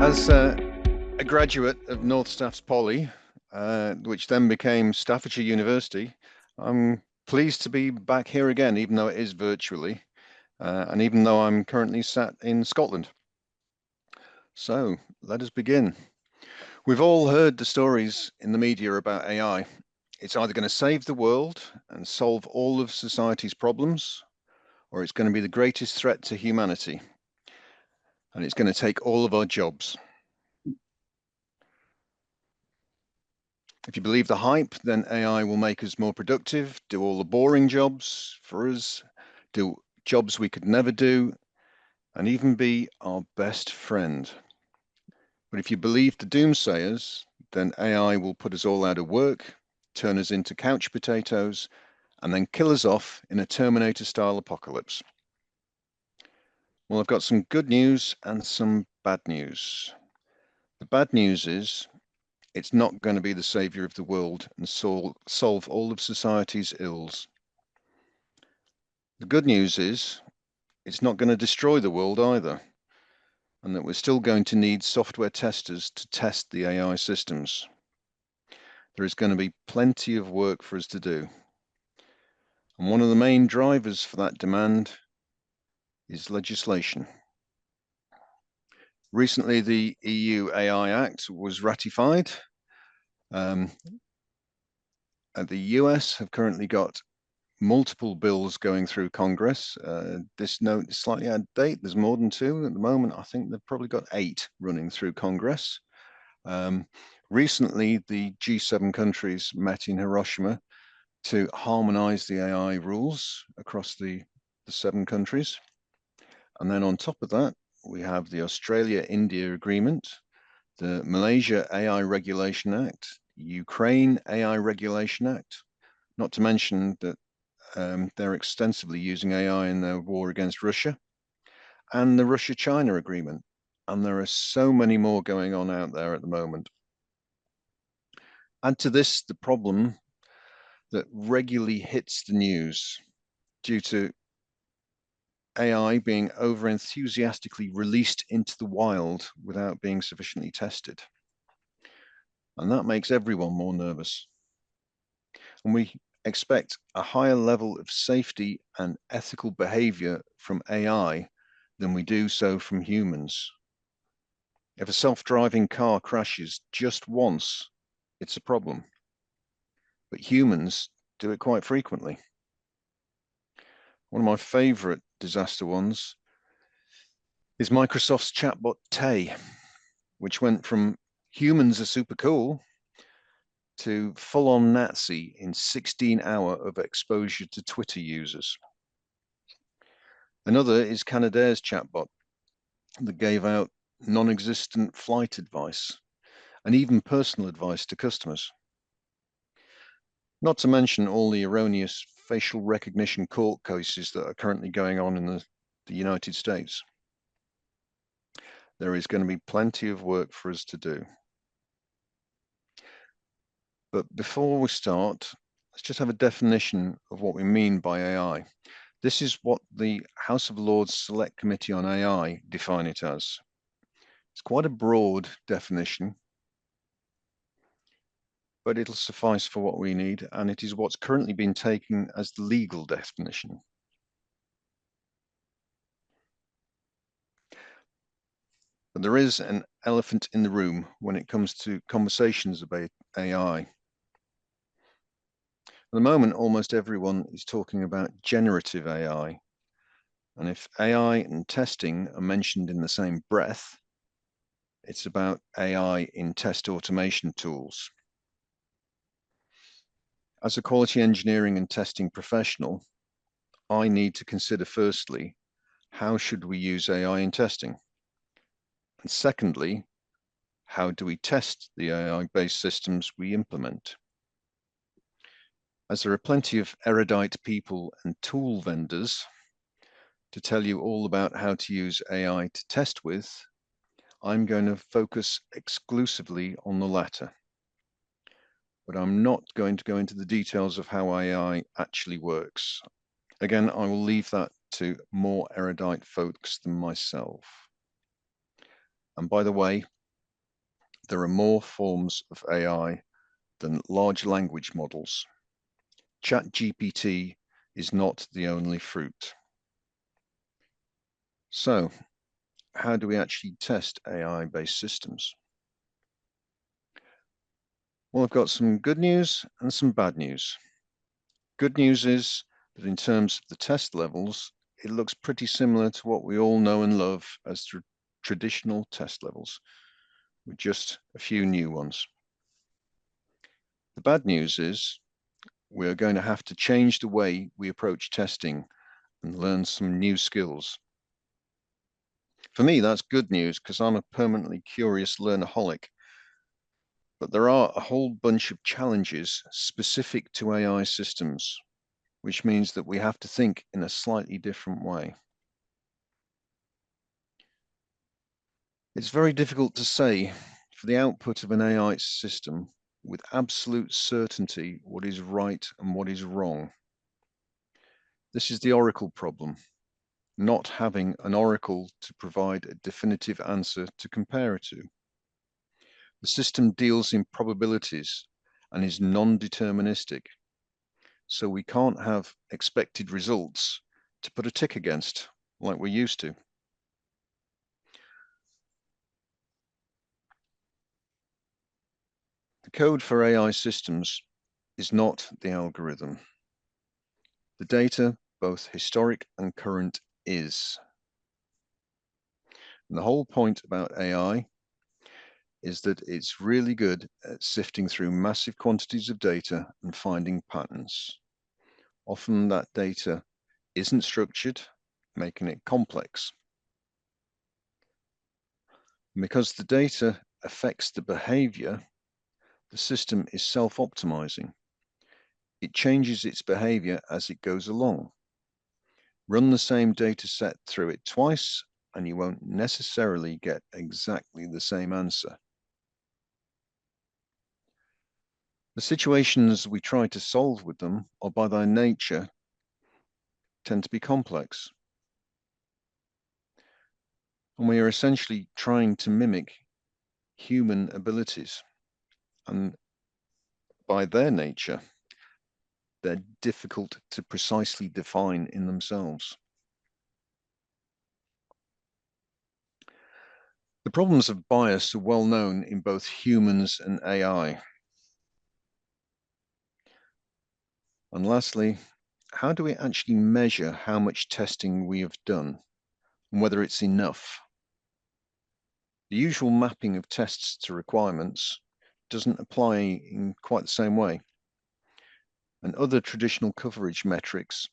As a graduate of North Staffs Poly, which then became Staffordshire University, I'm pleased to be back here again, even though it is virtually, and even though I'm currently sat in Scotland. So let us begin. We've all heard the stories in the media about AI. It's either going to save the world and solve all of society's problems, or it's going to be the greatest threat to humanity, and it's going to take all of our jobs. If you believe the hype, then AI will make us more productive, do all the boring jobs for us, do jobs we could never do, and even be our best friend. But if you believe the doomsayers, then AI will put us all out of work, turn us into couch potatoes, and then kill us off in a Terminator-style apocalypse. Well, I've got some good news and some bad news. The bad news is it's not going to be the saviour of the world and solve all of society's ills. The good news is it's not going to destroy the world either, and that we're still going to need software testers to test the AI systems. There is going to be plenty of work for us to do. And one of the main drivers for that demand is legislation. Recently, the EU AI Act was ratified. The US have currently got multiple bills going through Congress. This note is slightly out of date. There's more than two at the moment. I think they've probably got 8 running through Congress. Recently, the G7 countries met in Hiroshima to harmonize the AI rules across the 7 countries. And then on top of that, we have the Australia-India Agreement, the Malaysia AI Regulation Act, Ukraine AI Regulation Act, not to mention that they're extensively using AI in their war against Russia, and the Russia-China Agreement. And there are so many more going on out there at the moment. Add to this the problem that regularly hits the news due to AI being over-enthusiastically released into the wild without being sufficiently tested. And that makes everyone more nervous. And we expect a higher level of safety and ethical behavior from AI than we do so from humans. If a self-driving car crashes just once, it's a problem. But humans do it quite frequently. One of my favorite disaster ones is Microsoft's chatbot Tay, which went from humans are super cool to full-on Nazi in 16 hours of exposure to Twitter users. Another is Canadair's chatbot that gave out non-existent flight advice and even personal advice to customers. Not to mention all the erroneous facial recognition court cases that are currently going on in the United States. There is going to be plenty of work for us to do. But before we start, let's just have a definition of what we mean by AI. This is what the House of Lords Select Committee on AI define it as. It's quite a broad definition, but it'll suffice for what we need, and it is what's currently been taken as the legal definition. But there is an elephant in the room when it comes to conversations about AI. At the moment, almost everyone is talking about generative AI. And if AI and testing are mentioned in the same breath, it's about AI in test automation tools. As a quality engineering and testing professional, I need to consider firstly, how should we use AI in testing? And secondly, how do we test the AI-based systems we implement? As there are plenty of erudite people and tool vendors to tell you all about how to use AI to test with, I'm going to focus exclusively on the latter. But I'm not going to go into the details of how AI actually works. Again, I will leave that to more erudite folks than myself. And by the way, there are more forms of AI than large language models. ChatGPT is not the only fruit. So, how do we actually test AI-based systems? Well, I've got some good news and some bad news. Good news is that in terms of the test levels, it looks pretty similar to what we all know and love as traditional test levels, with just a few new ones. The bad news is we're going to have to change the way we approach testing and learn some new skills. For me, that's good news because I'm a permanently curious learnaholic. But there are a whole bunch of challenges specific to AI systems, which means that we have to think in a slightly different way. It's very difficult to say for the output of an AI system with absolute certainty what is right and what is wrong. This is the oracle problem, not having an oracle to provide a definitive answer to compare it to. The system deals in probabilities and is non-deterministic, so we can't have expected results to put a tick against like we're used to. The code for AI systems is not the algorithm. The data, both historic and current, is. And the whole point about AI is that it's really good at sifting through massive quantities of data and finding patterns. Often that data isn't structured, making it complex. And because the data affects the behavior, the system is self-optimizing. It changes its behavior as it goes along. Run the same data set through it twice, and you won't necessarily get exactly the same answer. The situations we try to solve with them are by their nature tend to be complex. And we are essentially trying to mimic human abilities. And by their nature, they're difficult to precisely define in themselves. The problems of bias are well known in both humans and AI. And lastly, how do we actually measure how much testing we have done and whether it's enough? The usual mapping of tests to requirements doesn't apply in quite the same way. And other traditional coverage metrics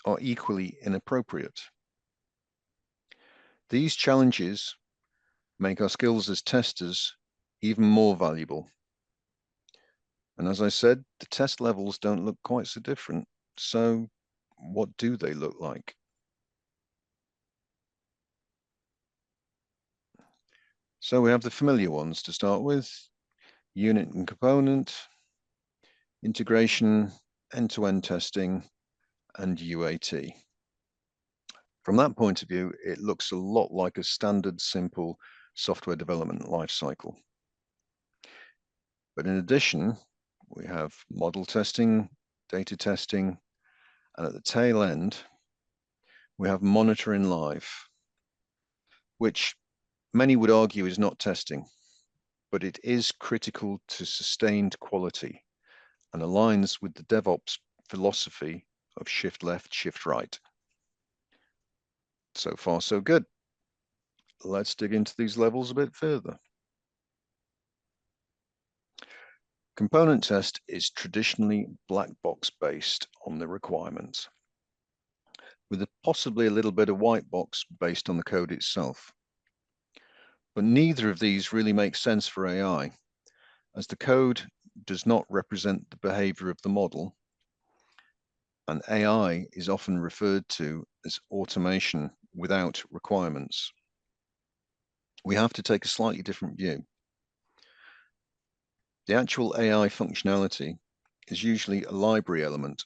are equally inappropriate. These challenges make our skills as testers even more valuable. And as I said, the test levels don't look quite so different. So what do they look like? So we have the familiar ones to start with: unit and component, integration, end-to-end testing, and UAT. From that point of view, it looks a lot like a standard, simple software development lifecycle. But in addition, we have model testing, data testing, and at the tail end, we have monitoring live, which many would argue is not testing, but it is critical to sustained quality and aligns with the DevOps philosophy of shift left, shift right. So far, so good. Let's dig into these levels a bit further. Component test is traditionally black box based on the requirements, with possibly a little bit of white box based on the code itself. But neither of these really makes sense for AI, as the code does not represent the behavior of the model, and AI is often referred to as automation without requirements. We have to take a slightly different view. The actual AI functionality is usually a library element,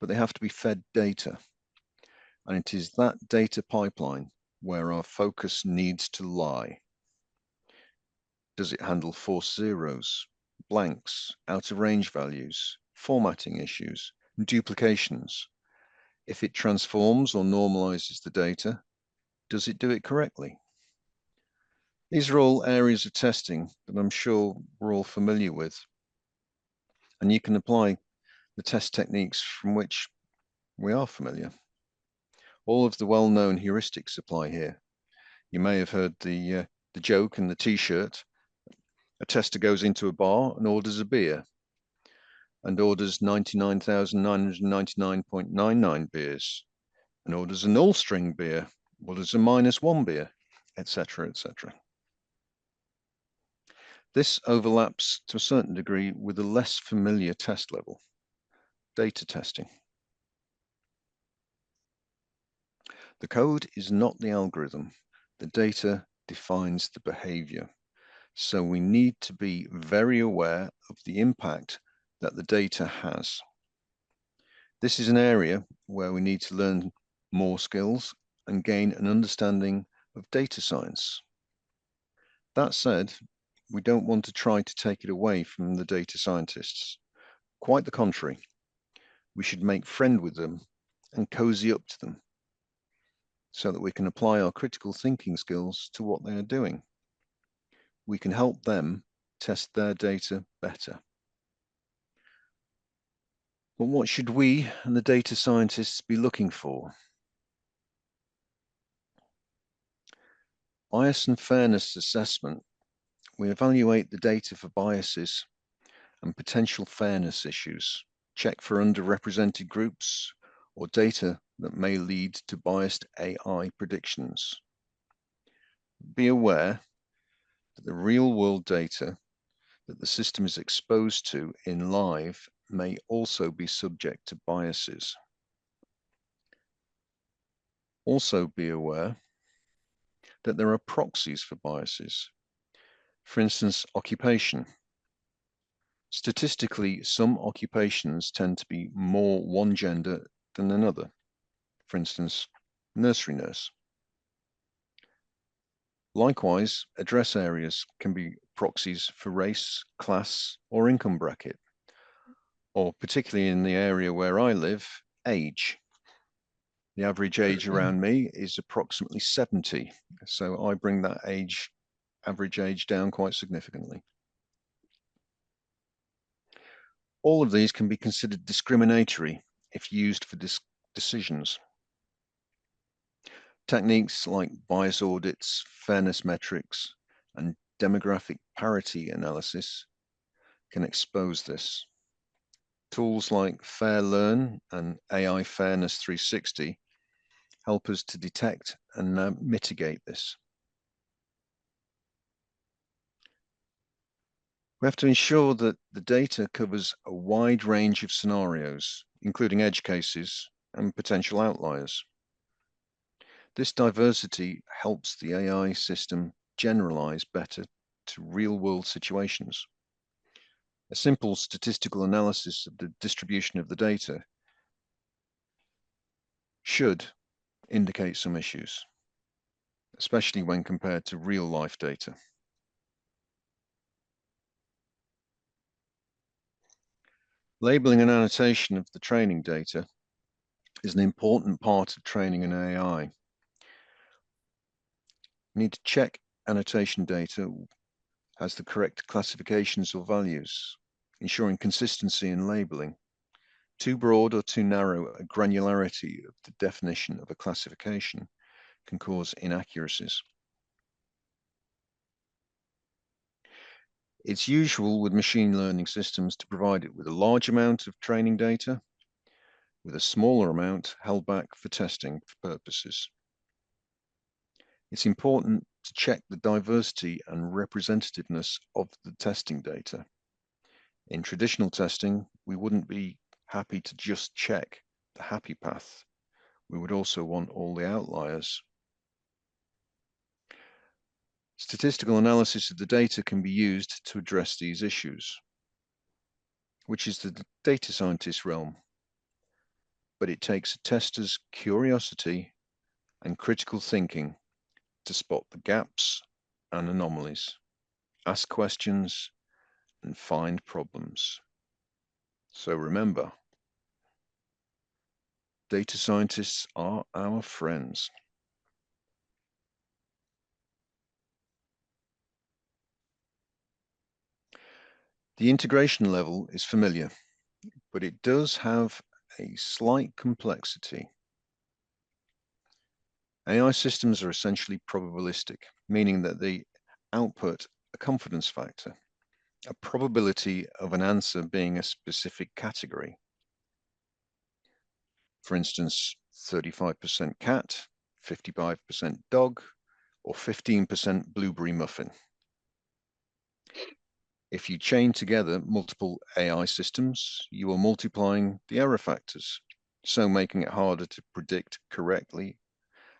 but they have to be fed data. And it is that data pipeline where our focus needs to lie. Does it handle forced zeros, blanks, out of range values, formatting issues, and duplications? If it transforms or normalizes the data, does it do it correctly? These are all areas of testing that I'm sure we're all familiar with, and you can apply the test techniques from which we are familiar. All of the well-known heuristics apply here. You may have heard the joke and the t-shirt. A tester goes into a bar and orders a beer and orders 99,999.99 beers and orders a null string beer, orders a -1 beer, etc., etc. This overlaps to a certain degree with a less familiar test level, data testing. The code is not the algorithm. The data defines the behavior. So we need to be very aware of the impact that the data has. This is an area where we need to learn more skills and gain an understanding of data science. That said, we don't want to try to take it away from the data scientists. Quite the contrary. We should make friend with them and cozy up to them so that we can apply our critical thinking skills to what they are doing. We can help them test their data better. But what should we and the data scientists be looking for? Bias and fairness assessment. We evaluate the data for biases and potential fairness issues. Check for underrepresented groups or data that may lead to biased AI predictions. Be aware that the real-world data that the system is exposed to in live may also be subject to biases. Also be aware that there are proxies for biases. For instance, occupation. Statistically, some occupations tend to be more one gender than another. For instance, nursery nurse. Likewise, address areas can be proxies for race, class, or income bracket, or particularly in the area where I live, age. The average age around me is approximately 70, so I bring that average age down quite significantly. All of these can be considered discriminatory if used for decisions. Techniques like bias audits, fairness metrics, and demographic parity analysis can expose this. Tools like FairLearn and AI Fairness 360 help us to detect and mitigate this. We have to ensure that the data covers a wide range of scenarios, including edge cases and potential outliers. This diversity helps the AI system generalize better to real-world situations. A simple statistical analysis of the distribution of the data should indicate some issues, especially when compared to real-life data. Labeling and annotation of the training data is an important part of training an AI. We need to check annotation data has the correct classifications or values, ensuring consistency in labeling. Too broad or too narrow a granularity of the definition of a classification can cause inaccuracies. It's usual with machine learning systems to provide it with a large amount of training data, with a smaller amount held back for testing purposes. It's important to check the diversity and representativeness of the testing data. In traditional testing, we wouldn't be happy to just check the happy path. We would also want all the outliers. Statistical analysis of the data can be used to address these issues, which is the data scientist realm. But it takes a tester's curiosity and critical thinking to spot the gaps and anomalies. ask questions, and find problems. So remember, data scientists are our friends. The integration level is familiar, but it does have a slight complexity. AI systems are essentially probabilistic, meaning that they output a confidence factor, a probability of an answer being a specific category. For instance, 35% cat, 55% dog, or 15% blueberry muffin. If you chain together multiple AI systems, you are multiplying the error factors, so making it harder to predict correctly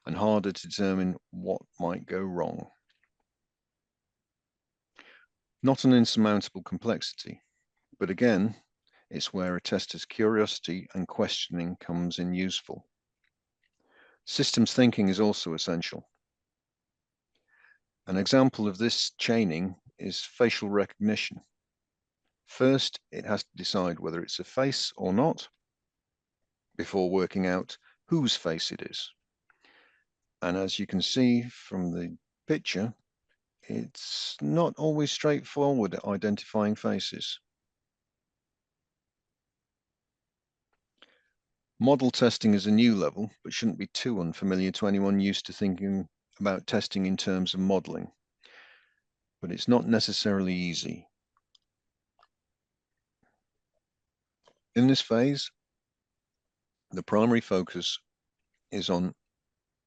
and harder to determine what might go wrong. Not an insurmountable complexity, but again, it's where a tester's curiosity and questioning comes in useful. Systems thinking is also essential. An example of this chaining is facial recognition. First, it has to decide whether it's a face or not before working out whose face it is. And as you can see from the picture, it's not always straightforward at identifying faces. Model testing is a new level, but shouldn't be too unfamiliar to anyone used to thinking about testing in terms of modeling. But it's not necessarily easy. In this phase, the primary focus is on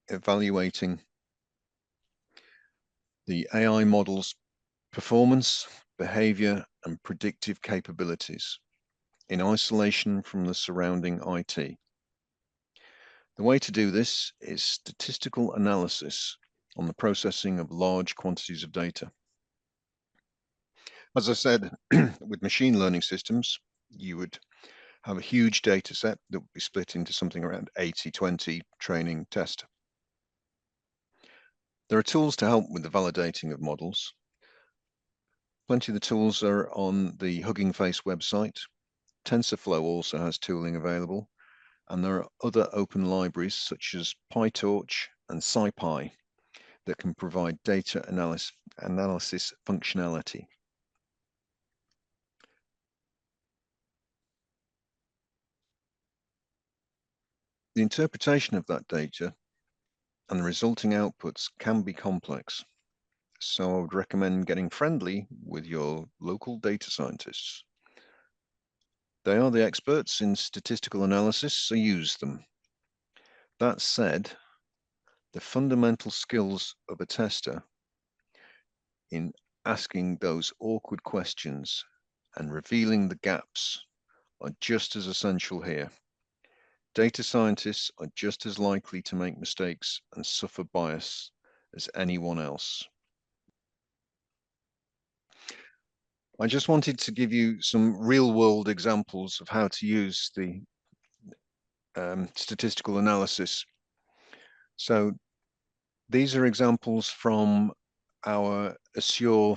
evaluating the AI model's performance, behavior, and predictive capabilities in isolation from the surrounding IT. The way to do this is statistical analysis on the processing of large quantities of data. As I said, with machine learning systems, you would have a huge data set that would be split into something around 80-20 training test. There are tools to help with the validating of models. Plenty of the tools are on the Hugging Face website. TensorFlow also has tooling available, and there are other open libraries such as PyTorch and SciPy that can provide data analysis functionality. The interpretation of that data and the resulting outputs can be complex, so I would recommend getting friendly with your local data scientists. They are the experts in statistical analysis, so use them. That said, the fundamental skills of a tester in asking those awkward questions and revealing the gaps are just as essential here. Data scientists are just as likely to make mistakes and suffer bias as anyone else. I just wanted to give you some real-world examples of how to use the statistical analysis. So these are examples from our Azure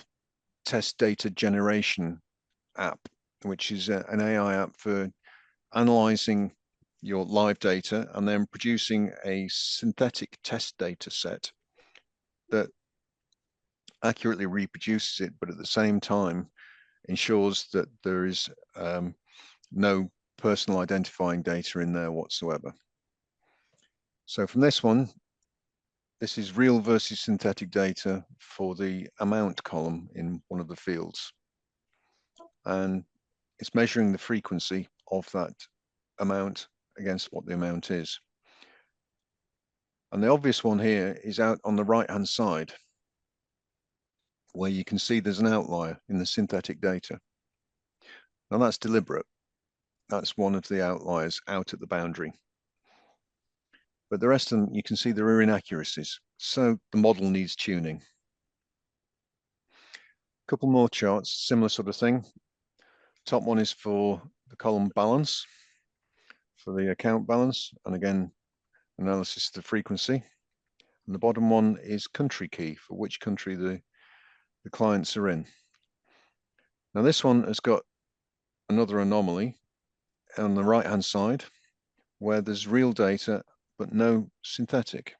test data generation app, which is an AI app for analyzing your live data and then producing a synthetic test data set that accurately reproduces it, but at the same time ensures that there is no personal identifying data in there whatsoever. So from this one, this is real versus synthetic data for the amount column in one of the fields. And it's measuring the frequency of that amount against what the amount is. And the obvious one here is out on the right-hand side, where you can see there's an outlier in the synthetic data. Now that's deliberate. That's one of the outliers out at the boundary. But the rest of them, you can see there are inaccuracies. So the model needs tuning. A couple more charts, similar sort of thing. Top one is for the column balance, for the account balance, and again, analysis of the frequency. And the bottom one is country key, for which country the the clients are in. Now this one has got another anomaly on the right-hand side where there's real data but no synthetic.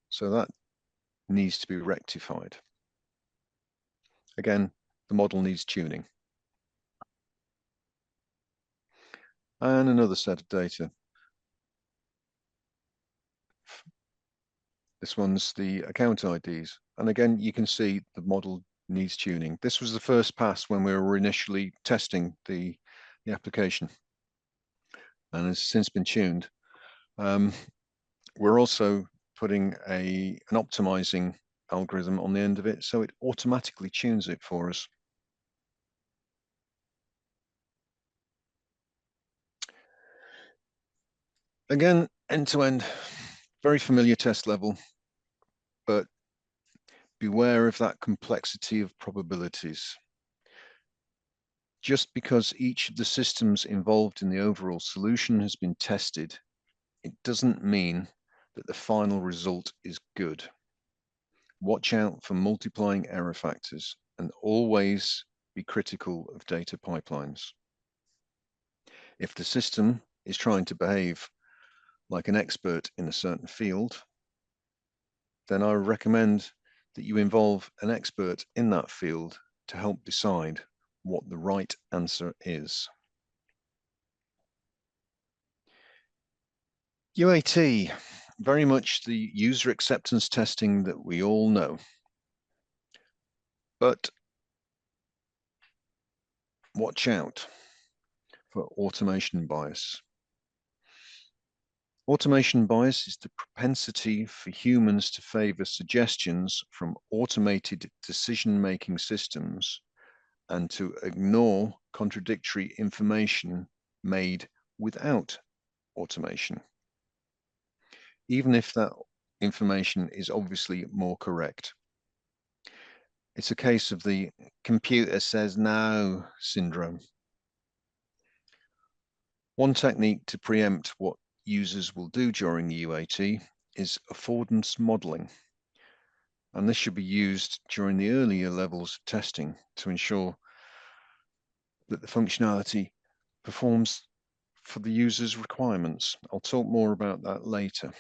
So that needs to be rectified. Again, the model needs tuning. And another set of data. This one's the account IDs. And again, you can see the model needs tuning. This was the first pass when we were initially testing the application and has since been tuned. We're also putting an optimizing algorithm on the end of it, so it automatically tunes it for us. Again, end-to-end, very familiar test level, but beware of that complexity of probabilities. Just because each of the systems involved in the overall solution has been tested, it doesn't mean that the final result is good. Watch out for multiplying error factors and always be critical of data pipelines. If the system is trying to behave like an expert in a certain field, then I recommend that you involve an expert in that field to help decide what the right answer is. UAT, very much the user acceptance testing that we all know. But watch out for automation bias. Automation bias is the propensity for humans to favor suggestions from automated decision-making systems and to ignore contradictory information made without automation, even if that information is obviously more correct. It's a case of the computer says no syndrome. One technique to preempt what users will do during the UAT is affordance modeling. And this should be used during the earlier levels of testing to ensure that the functionality performs for the user's requirements. I'll talk more about that later.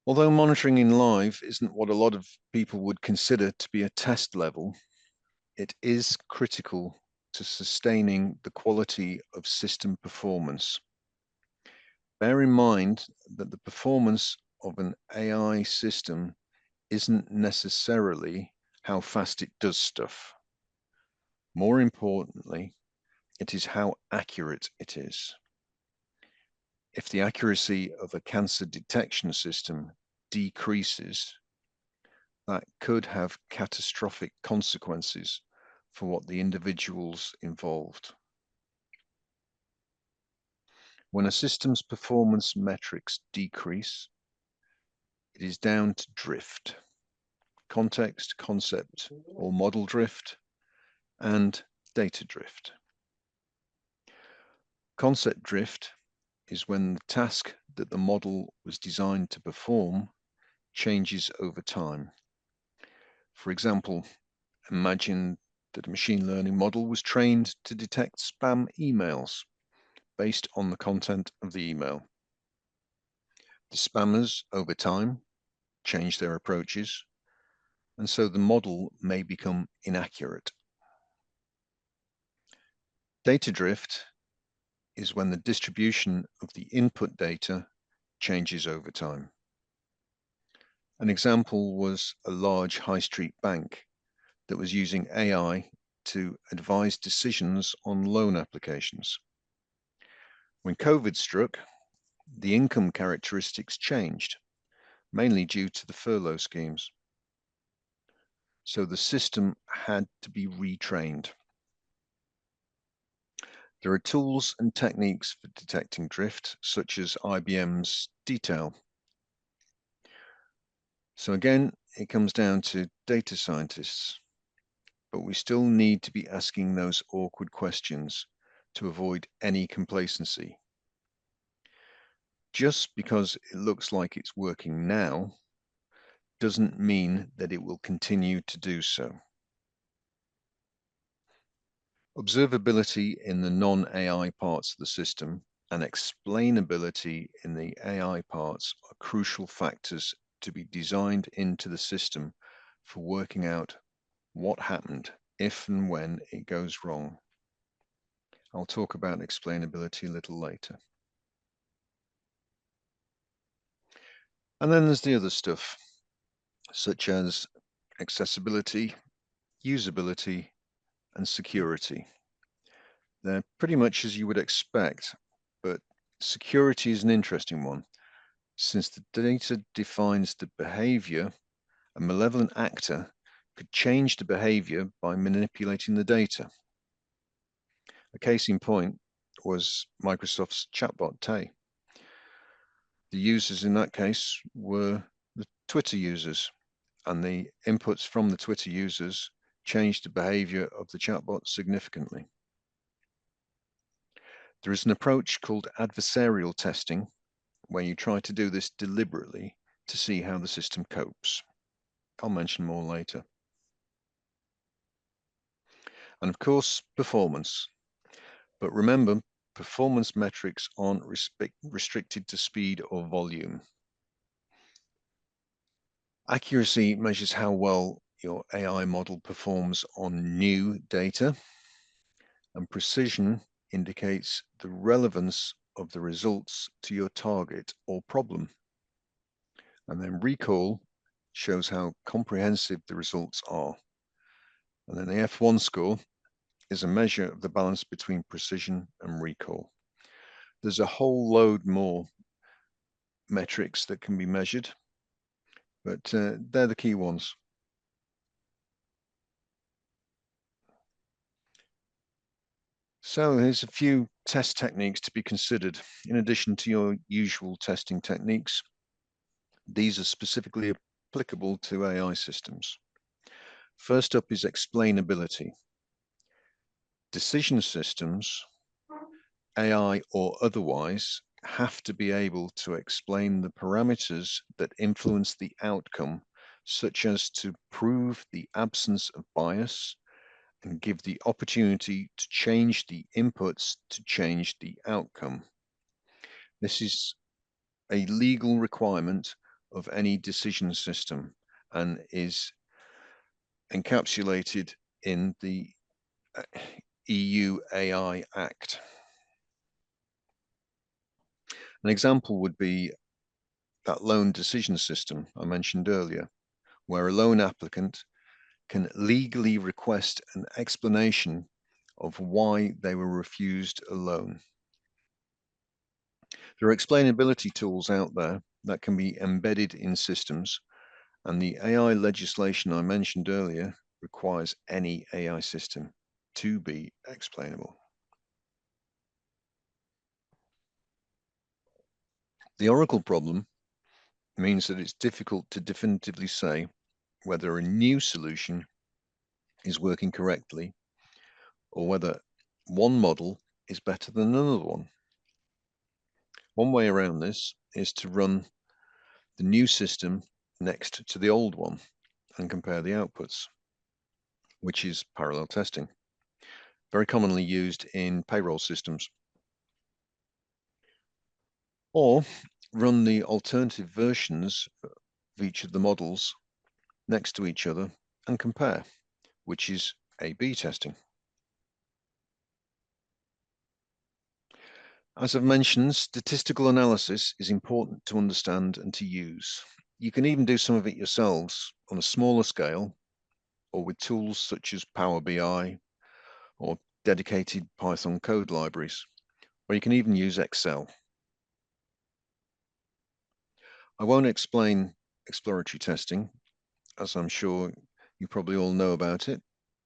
Although monitoring in live isn't what a lot of people would consider to be a test level, it is critical to sustaining the quality of system performance. Bear in mind that the performance of an AI system isn't necessarily how fast it does stuff. More importantly, it is how accurate it is. If the accuracy of a cancer detection system decreases, that could have catastrophic consequences for what the individuals involved. When a system's performance metrics decrease, it is down to drift, context, concept, or model drift, and data drift. Concept drift is when the task that the model was designed to perform changes over time. For example, imagine that a machine learning model was trained to detect spam emails based on the content of the email. The spammers, over time, change their approaches, and so the model may become inaccurate. Data drift is when the distribution of the input data changes over time. An example was a large high street bank that was using AI to advise decisions on loan applications. When COVID struck, the income characteristics changed, mainly due to the furlough schemes. So the system had to be retrained. There are tools and techniques for detecting drift, such as IBM's detail. So again, it comes down to data scientists, but we still need to be asking those awkward questions to avoid any complacency. Just because it looks like it's working now doesn't mean that it will continue to do so. Observability in the non-AI parts of the system and explainability in the AI parts are crucial factors to be designed into the system for working out what happened if and when it goes wrong. I'll talk about explainability a little later. And then there's the other stuff, such as accessibility, usability, and security. They're pretty much as you would expect, but security is an interesting one. Since the data defines the behavior, a malevolent actor could change the behavior by manipulating the data. A case in point was Microsoft's chatbot Tay. The users in that case were the Twitter users, and the inputs from the Twitter users changed the behavior of the chatbot significantly. There is an approach called adversarial testing, where you try to do this deliberately to see how the system copes. I'll mention more later. And of course, performance. But remember, performance metrics aren't restricted to speed or volume. Accuracy measures how well your AI model performs on new data, and precision indicates the relevance of the results to your target or problem. And then recall shows how comprehensive the results are. And then the F1 score is a measure of the balance between precision and recall. There's a whole load more metrics that can be measured, but they're the key ones. So here's a few test techniques to be considered in addition to your usual testing techniques. These are specifically applicable to AI systems. First up is explainability. Decision systems, AI or otherwise, have to be able to explain the parameters that influence the outcome, such as to prove the absence of bias and give the opportunity to change the inputs to change the outcome. This is a legal requirement of any decision system and is encapsulated in the EU AI Act. An example would be that loan decision system I mentioned earlier, where a loan applicant can legally request an explanation of why they were refused a loan. There are explainability tools out there that can be embedded in systems, and the AI legislation I mentioned earlier requires any AI system to be explainable. The Oracle problem means that it's difficult to definitively say whether a new solution is working correctly or whether one model is better than another one. One way around this is to run the new system next to the old one and compare the outputs, which is parallel testing, very commonly used in payroll systems. Or run the alternative versions of each of the models next to each other and compare, which is A/B testing. As I've mentioned, statistical analysis is important to understand and to use. You can even do some of it yourselves on a smaller scale or with tools such as Power BI or dedicated Python code libraries, or you can even use Excel. I won't explain exploratory testing, as I'm sure you probably all know about it.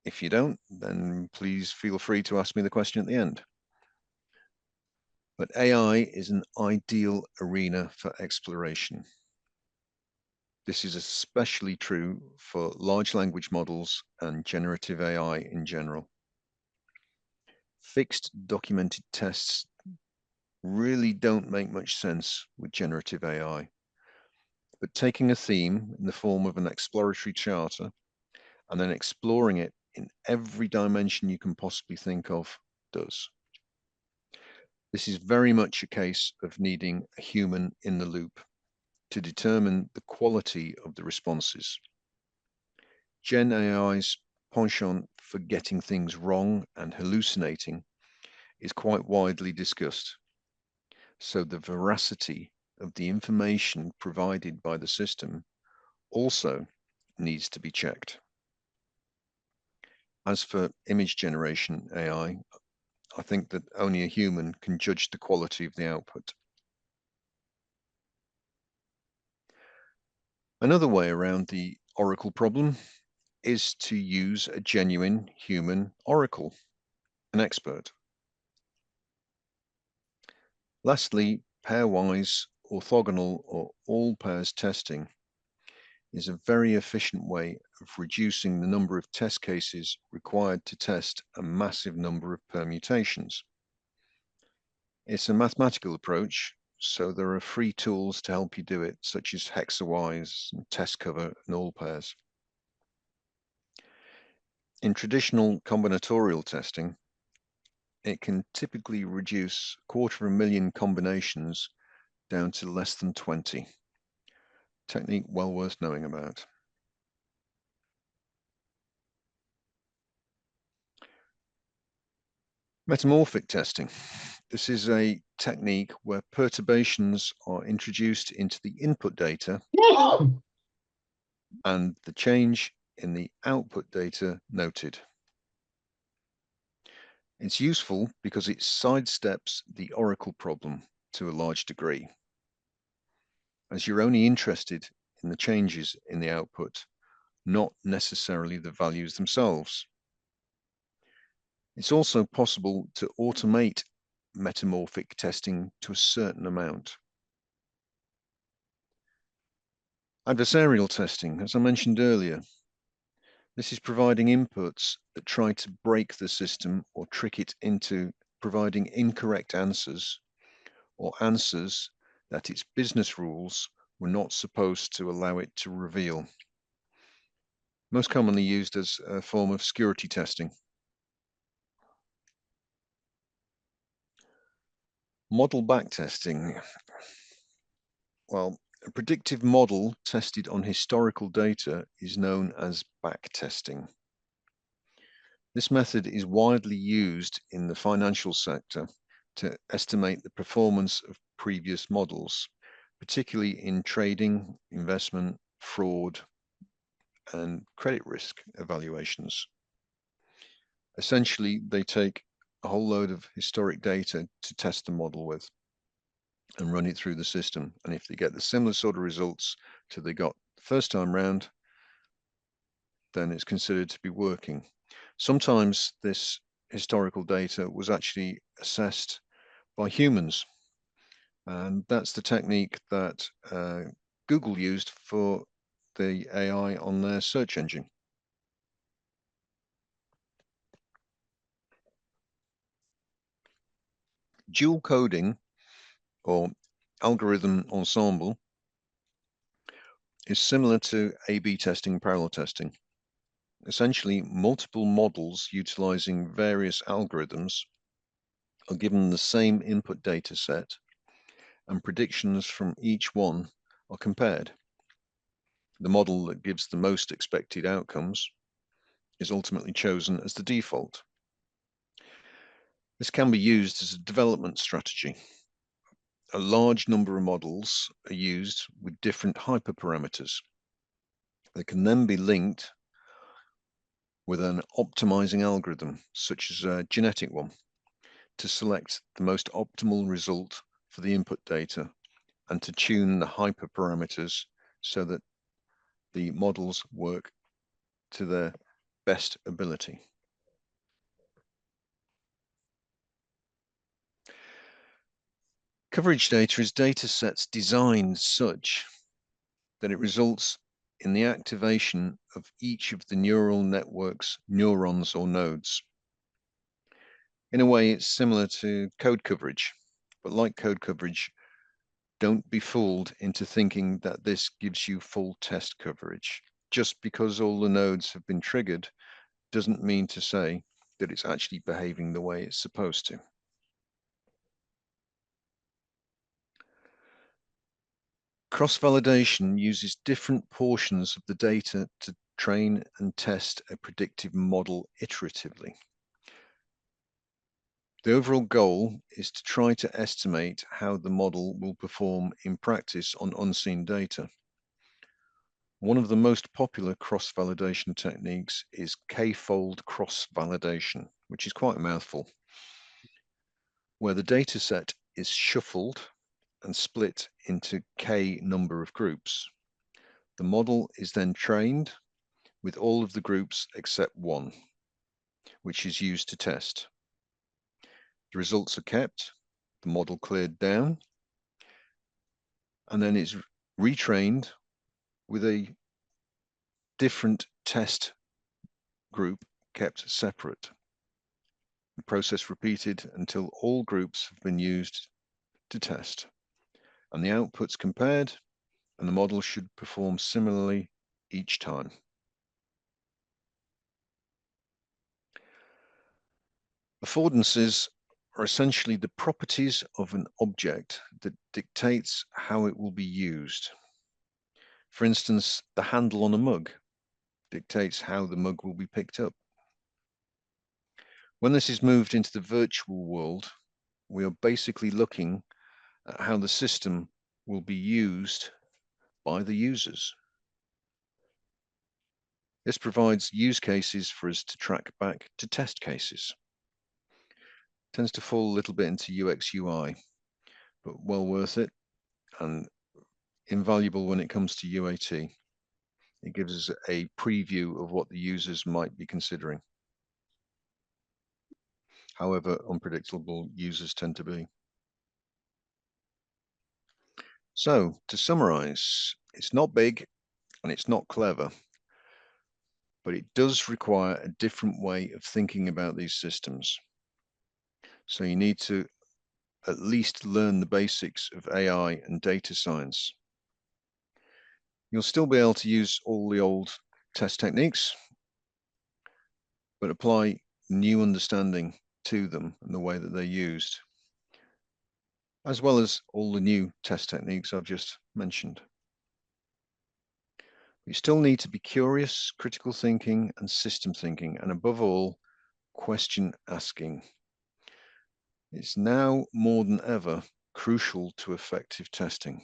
If you don't, then please feel free to ask me the question at the end. But AI is an ideal arena for exploration. This is especially true for large language models and generative AI in general. Fixed documented tests really don't make much sense with generative AI. But taking a theme in the form of an exploratory charter and then exploring it in every dimension you can possibly think of does. This is very much a case of needing a human in the loop to determine the quality of the responses. Gen AI's penchant for getting things wrong and hallucinating is quite widely discussed. So the veracity of the information provided by the system also needs to be checked. As for image generation AI, I think that only a human can judge the quality of the output. Another way around the oracle problem is to use a genuine human oracle, an expert. Lastly, pairwise, orthogonal, or all pairs testing is a very efficient way of reducing the number of test cases required to test a massive number of permutations. It's a mathematical approach, so there are free tools to help you do it, such as hexawise, and test cover, and all pairs. In traditional combinatorial testing, it can typically reduce 250,000 combinations down to less than 20. Technique well worth knowing about. Metamorphic testing. This is a technique where perturbations are introduced into the input data and the change in the output data noted. It's useful because it sidesteps the oracle problem to a large degree, as you're only interested in the changes in the output, not necessarily the values themselves. It's also possible to automate metamorphic testing to a certain amount. Adversarial testing, as I mentioned earlier, this is providing inputs that try to break the system or trick it into providing incorrect answers or answers that its business rules were not supposed to allow it to reveal. Most commonly used as a form of security testing. Model backtesting. Well, a predictive model tested on historical data is known as backtesting. This method is widely used in the financial sector to estimate the performance of previous models, particularly in trading, investment, fraud, and credit risk evaluations. Essentially, they take a whole load of historic data to test the model with and run it through the system. And if they get the similar sort of results to they got the first time round, then it's considered to be working. Sometimes this historical data was actually assessed by humans. And that's the technique that Google used for the AI on their search engine. Dual coding or algorithm ensemble is similar to A/B testing, parallel testing. Essentially, multiple models utilizing various algorithms are given the same input data set, and predictions from each one are compared. The model that gives the most expected outcomes is ultimately chosen as the default. This can be used as a development strategy. A large number of models are used with different hyperparameters. They can then be linked with an optimizing algorithm, such as a genetic one, to select the most optimal result for the input data and to tune the hyperparameters so that the models work to their best ability. Coverage data is data sets designed such that it results in the activation of each of the neural network's neurons or nodes. In a way, it's similar to code coverage, But like code coverage, don't be fooled into thinking that this gives you full test coverage. Just because all the nodes have been triggered doesn't mean to say that it's actually behaving the way it's supposed to. Cross-validation uses different portions of the data to train and test a predictive model iteratively. The overall goal is to try to estimate how the model will perform in practice on unseen data. One of the most popular cross-validation techniques is k-fold cross-validation, which is quite a mouthful, where the data set is shuffled and split into k number of groups. The model is then trained with all of the groups except one, which is used to test. The results are kept, the model cleared down, and then it's retrained with a different test group kept separate. The process repeated until all groups have been used to test, and the outputs compared, and the model should perform similarly each time. Affordances are essentially the properties of an object that dictates how it will be used. For instance, the handle on a mug dictates how the mug will be picked up. When this is moved into the virtual world, we are basically looking at how the system will be used by the users. This provides use cases for us to track back to test cases. It tends to fall a little bit into UX UI, but well worth it and invaluable when it comes to UAT. It gives us a preview of what the users might be considering. However unpredictable users tend to be. So, to summarize, it's not big and it's not clever, but it does require a different way of thinking about these systems. So you need to at least learn the basics of AI and data science. You'll still be able to use all the old test techniques, but apply new understanding to them and the way that they're used, as well as all the new test techniques I've just mentioned. You still need to be curious, critical thinking, and system thinking, and above all, question asking. It's now more than ever crucial to effective testing.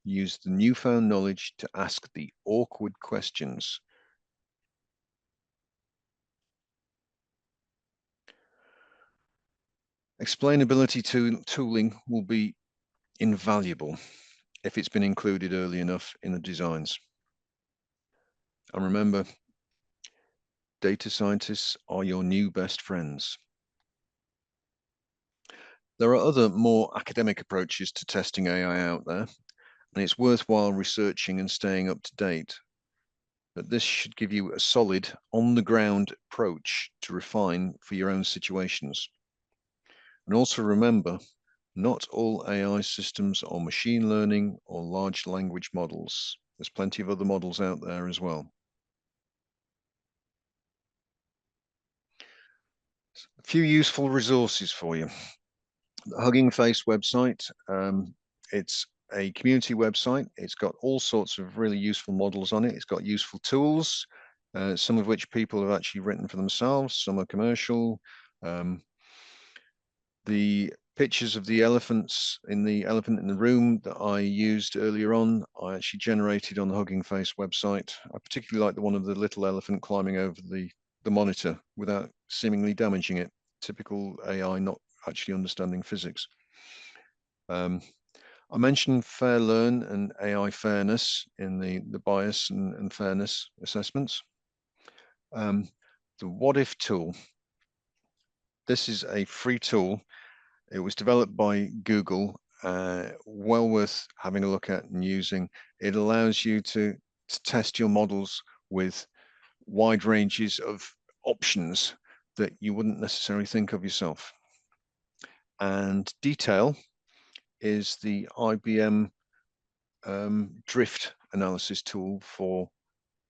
Use the newfound knowledge to ask the awkward questions. Explainability tooling will be invaluable if it's been included early enough in the designs. And remember, data scientists are your new best friends. There are other more academic approaches to testing AI out there, and it's worthwhile researching and staying up to date. But this should give you a solid, on-the-ground approach to refine for your own situations. And also remember, not all AI systems are machine learning or large language models. There's plenty of other models out there as well. A few useful resources for you. The Hugging Face website, it's a community website. It's got all sorts of really useful models on it. It's got useful tools, some of which people have actually written for themselves. Some are commercial. The pictures of the elephants in the elephant in the room that I used earlier on, I actually generated on the Hugging Face website. I particularly like the one of the little elephant climbing over the monitor without seemingly damaging it. Typical AI not actually understanding physics. I mentioned Fair Learn and AI fairness in the bias and fairness assessments. The What If tool. This is a free tool. It was developed by Google, well worth having a look at and using. It allows you to test your models with wide ranges of options that you wouldn't necessarily think of yourself. and detail is the IBM drift analysis tool for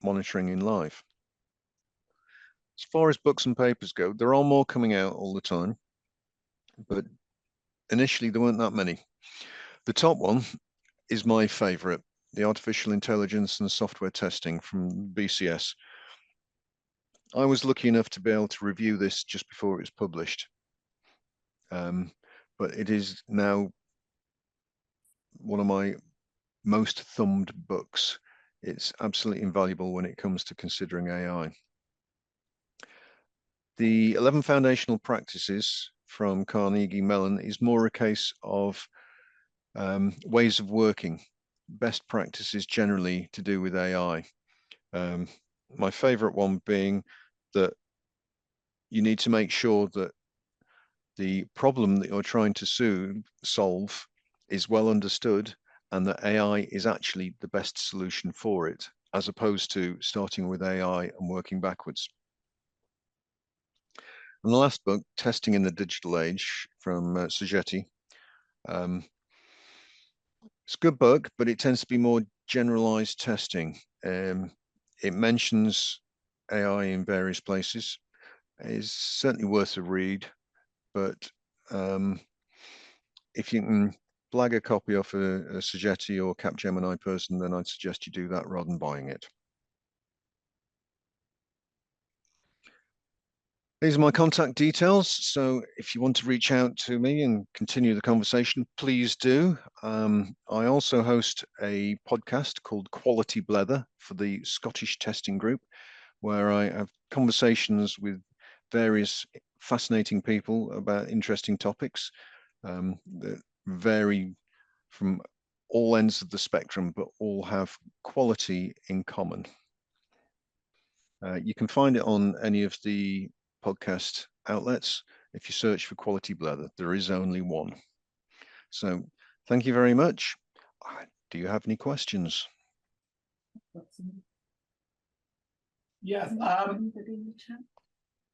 monitoring in live. As far as books and papers go, there are more coming out all the time, but initially there weren't that many. The top one is my favorite, the Artificial Intelligence and Software Testing from BCS. I was lucky enough to be able to review this just before it was published. But it is now one of my most thumbed books. It's absolutely invaluable when it comes to considering AI. The 11 Foundational Practices from Carnegie Mellon is more a case of ways of working, best practices generally to do with AI. My favorite one being that you need to make sure that the problem that you're trying to solve is well understood and that AI is actually the best solution for it, as opposed to starting with AI and working backwards. And the last book, Testing in the Digital Age from Soggetti. It's a good book, but it tends to be more generalized testing. It mentions AI in various places. It's certainly worth a read, but if you can blag a copy off a Soggetti or Capgemini person, then I'd suggest you do that rather than buying it. These are my contact details, so if you want to reach out to me and continue the conversation, please do. I also host a podcast called Quality Blether for the Scottish Testing Group, where I have conversations with various fascinating people about interesting topics that vary from all ends of the spectrum, but all have quality in common. You can find it on any of the podcast outlets. If you search for Quality Blether, there is only one. So thank you very much. Do you have any questions? Yeah,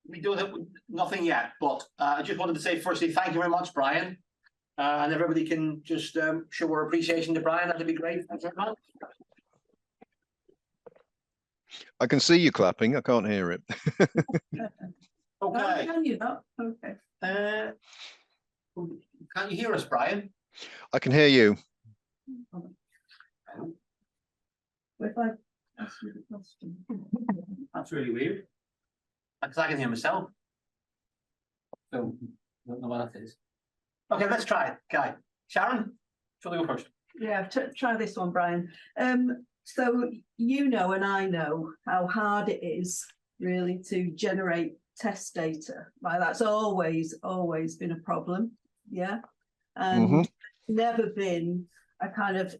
we do have nothing yet, but I just wanted to say firstly, thank you very much, Brian. And everybody can just show our appreciation to Brian. That'd be great. Thanks very much. I can see you clapping. I can't hear it. Okay. Can you not? Okay. Can't you hear us, Brian? I can hear you. If I ask you the question. That's really weird. Because I can hear myself. So, I don't know what that is. Okay, let's try it, Guy. Sharon, shall we go first? Yeah, try this one, Brian. So you know and I know how hard it is really to generate test data. Like that's always been a problem. Yeah. And never been a kind of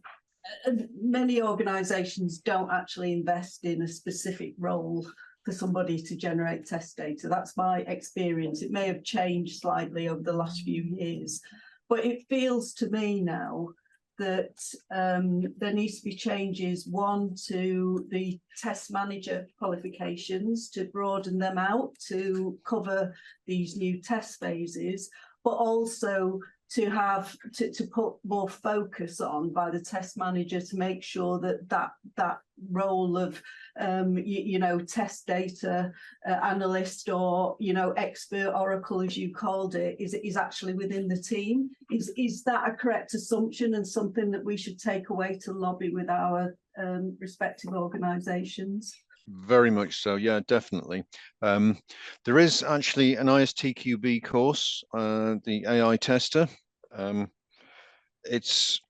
many organizations don't actually invest in a specific role for somebody to generate test data. That's my experience. It may have changed slightly over the last few years, but it feels to me now that there needs to be changes, one, to the test manager qualifications to broaden them out to cover these new test phases, but also to have to put more focus on by the test manager to make sure that role of test data analyst or expert oracle, as you called it, is actually within the team. Is that a correct assumption and something that we should take away to lobby with our respective organisations? Very much so, yeah, definitely. There is actually an ISTQB course, the AI tester. It's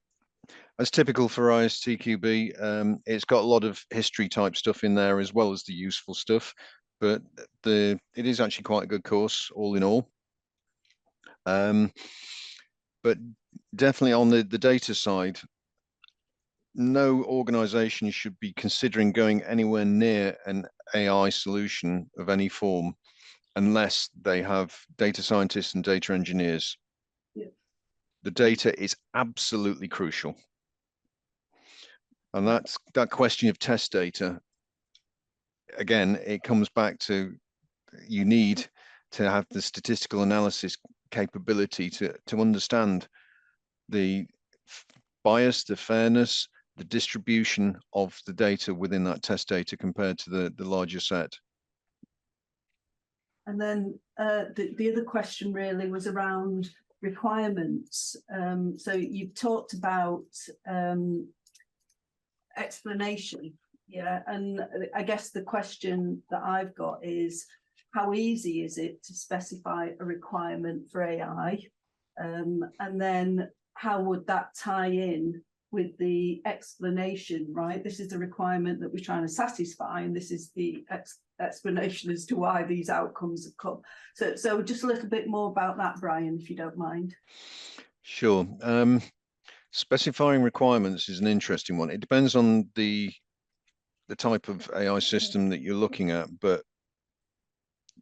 as typical for ISTQB. It's got a lot of history type stuff in there as well as the useful stuff, but it is actually quite a good course all in all. But definitely on the data side, no organization should be considering going anywhere near an AI solution of any form unless they have data scientists and data engineers. Yeah. The data is absolutely crucial. And that question of test data, again, it comes back to you need to have the statistical analysis capability to understand the bias, the fairness, the distribution of the data within that test data compared to the larger set. And then the other question really was around requirements. So you've talked about explanation, yeah, and I guess the question that I've got is, how easy is it to specify a requirement for AI? And then how would that tie in with the explanation, right? This is the requirement that we're trying to satisfy, and this is the explanation as to why these outcomes have come. So just a little bit more about that, Brian, if you don't mind. Sure. Specifying requirements is an interesting one. It depends on the type of AI system that you're looking at, but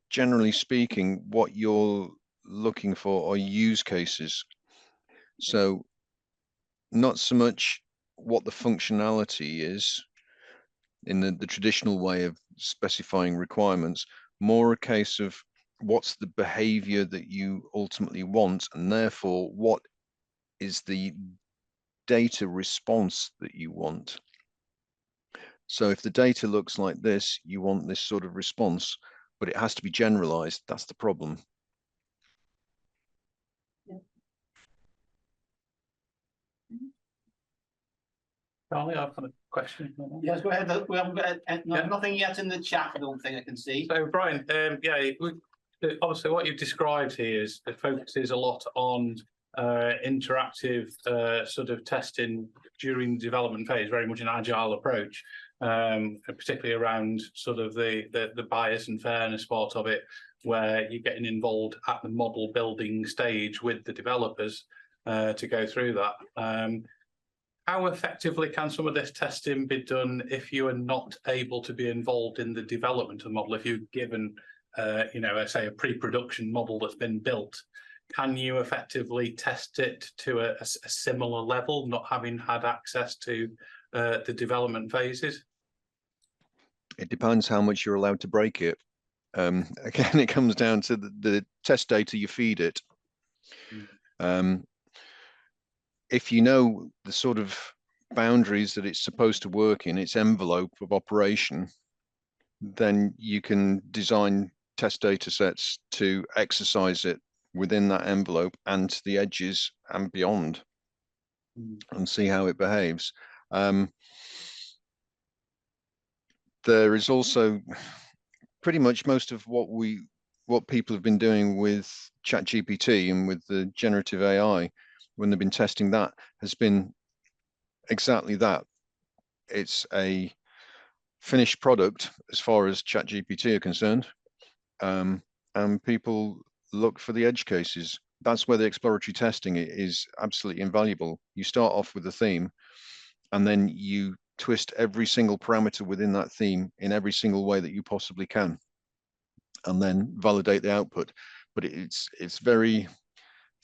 generally speaking, what you're looking for are use cases. So not so much what the functionality is in the traditional way of specifying requirements, more a case of what's the behavior that you ultimately want, and therefore what is the data response that you want. So if the data looks like this, you want this sort of response, but it has to be generalized. That's the problem. Charlie, I've got a question. Yes, go ahead. We haven't got nothing yet in the chat, I don't think I can see. So, Brian, obviously what you've described here is it focuses a lot on interactive sort of testing during the development phase, very much an agile approach, particularly around sort of the bias and fairness part of it, where you're getting involved at the model building stage with the developers to go through that. How effectively can some of this testing be done if you are not able to be involved in the development of the model? If you're given, say a pre-production model that's been built, can you effectively test it to a similar level, not having had access to the development phases? It depends how much you're allowed to break it. Again, it comes down to the test data you feed it. If you know the sort of boundaries that it's supposed to work in, its envelope of operation, then you can design test data sets to exercise it within that envelope and to the edges and beyond, and see how it behaves. There is also pretty much most of what people have been doing with ChatGPT and with the generative AI when they've been testing that has been exactly that. It's a finished product as far as ChatGPT are concerned, and people look for the edge cases. That's where the exploratory testing is absolutely invaluable. You start off with a theme, and then you twist every single parameter within that theme in every single way that you possibly can, and then validate the output. But it's very,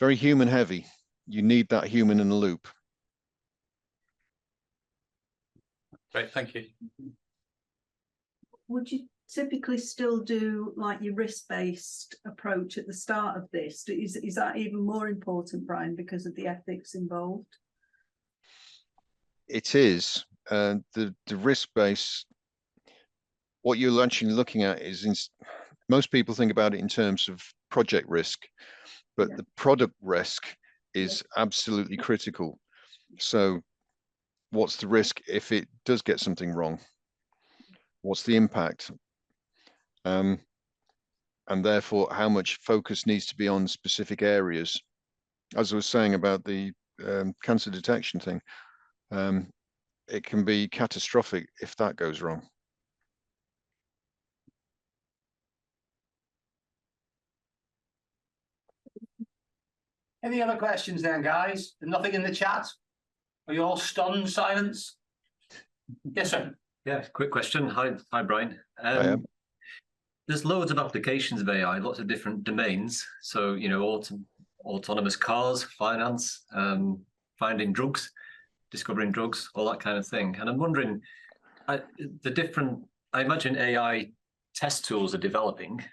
very human heavy. You need that human in the loop. Great, thank you. Would you typically still do like your risk-based approach at the start of this? Is that even more important, Brian, because of the ethics involved? It is. The risk-based, what you're actually looking at is, most people think about it in terms of project risk, but the product risk is absolutely critical. So what's the risk if it does get something wrong? What's the impact? And therefore, how much focus needs to be on specific areas? As I was saying about the cancer detection thing, it can be catastrophic if that goes wrong. Any other questions then, guys? Nothing in the chat? Are you all stunned silence? Yes, sir. Yeah, quick question. Hi, Brian. There's loads of applications of AI, lots of different domains. So, autonomous cars, finance, finding drugs, discovering drugs, all that kind of thing. And I'm wondering, I imagine AI test tools are developing,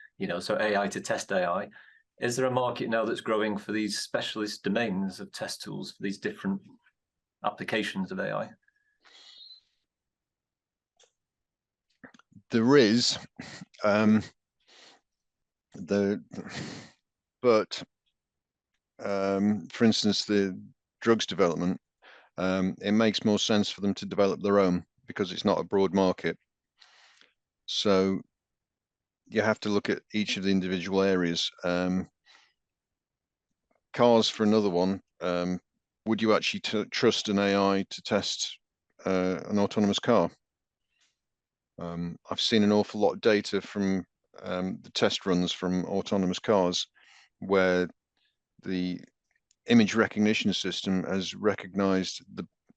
so AI to test AI. Is there a market now that's growing for these specialist domains of test tools for these different applications of AI? There is, but for instance, the drugs development, it makes more sense for them to develop their own because it's not a broad market. So you have to look at each of the individual areas. Cars for another one. Would you actually trust an AI to test an autonomous car? I've seen an awful lot of data from the test runs from autonomous cars where the image recognition system has recognized